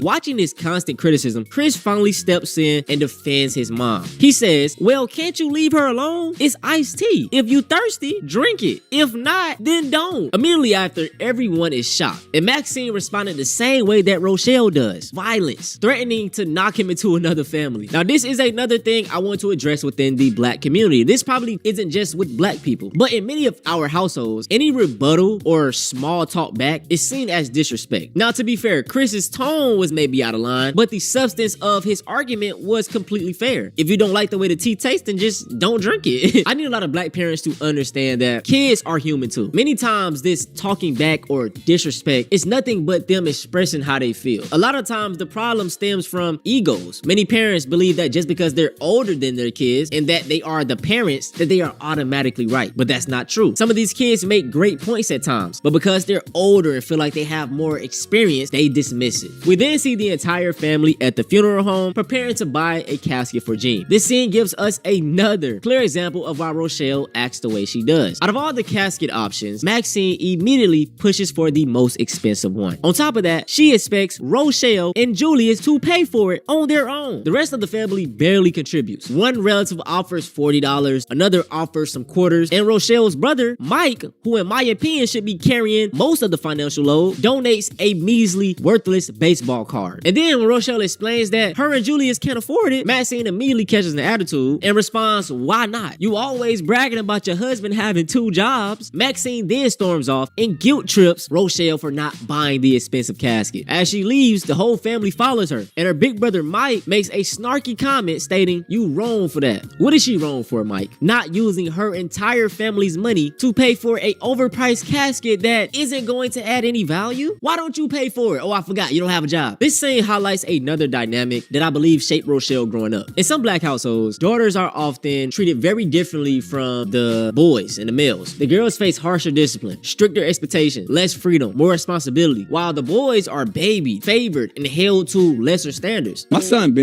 Watching this constant criticism, Chris finally steps in and defends his mom. He says, well, can't you leave her alone? It's iced tea. If you thirsty, drink it. If not, then don't. Immediately after, everyone is shocked. And Maxine responded the same way that Rochelle does. Violence. Threatening to knock him into another family. Now, this is another thing I want to address within the black community. This probably isn't just with black people, but in many of our households, any rebuttal or small talk back is seen as disrespect. Now, to be fair, Chris's tone was maybe out of line, but the substance of his argument was completely fair. If you don't like the way the tea tastes, then just don't drink it. I need a lot of black parents to understand that kids are human too. Many times this talking back or disrespect is nothing but them expressing how they feel. A lot of times the problem stems from egos. Many parents believe that just because they're older than their kids and that they are the parents, that they are automatically right. But that's not true. Some of these kids make great points at times, but because they're older and feel like they have more experience, they dismiss it. We then see the entire family at the funeral home preparing to buy a casket for Jean. This scene gives us another clear example of why Rochelle acts the way she does. Out of all the casket options, Maxine immediately pushes for the most expensive one. On top of that, she expects Rochelle and Julius to pay for it on their own. The rest of the family barely contributes. One relative offers $40, another offers some quarters, and Rochelle's brother, Mike, who in my opinion should be carrying most of the financial load, donates a measly, worthless baseball card. And then when Rochelle explains that her and Julius can't afford it, Maxine immediately catches an attitude and responds, why not? You always bragging about your husband having 2 jobs. Maxine then storms off and guilt trips Rochelle for not buying the expensive casket. As she leaves, the whole family follows her, and her big brother Mike makes a snarky comment stating, you wrong for that. What is she wrong for, Mike? Not using her entire family's money to pay for a overpriced casket that isn't going to add any value? Why don't you pay for it? Oh, I forgot, you don't have a job. This scene highlights another dynamic that I believe shaped Rochelle growing up. In some black households, daughters are often treated very differently from the boys and the males. The girls face harsher discipline, stricter expectations, less freedom, more responsibility, while the boys are babied, favored, and held to lesser standards. My son been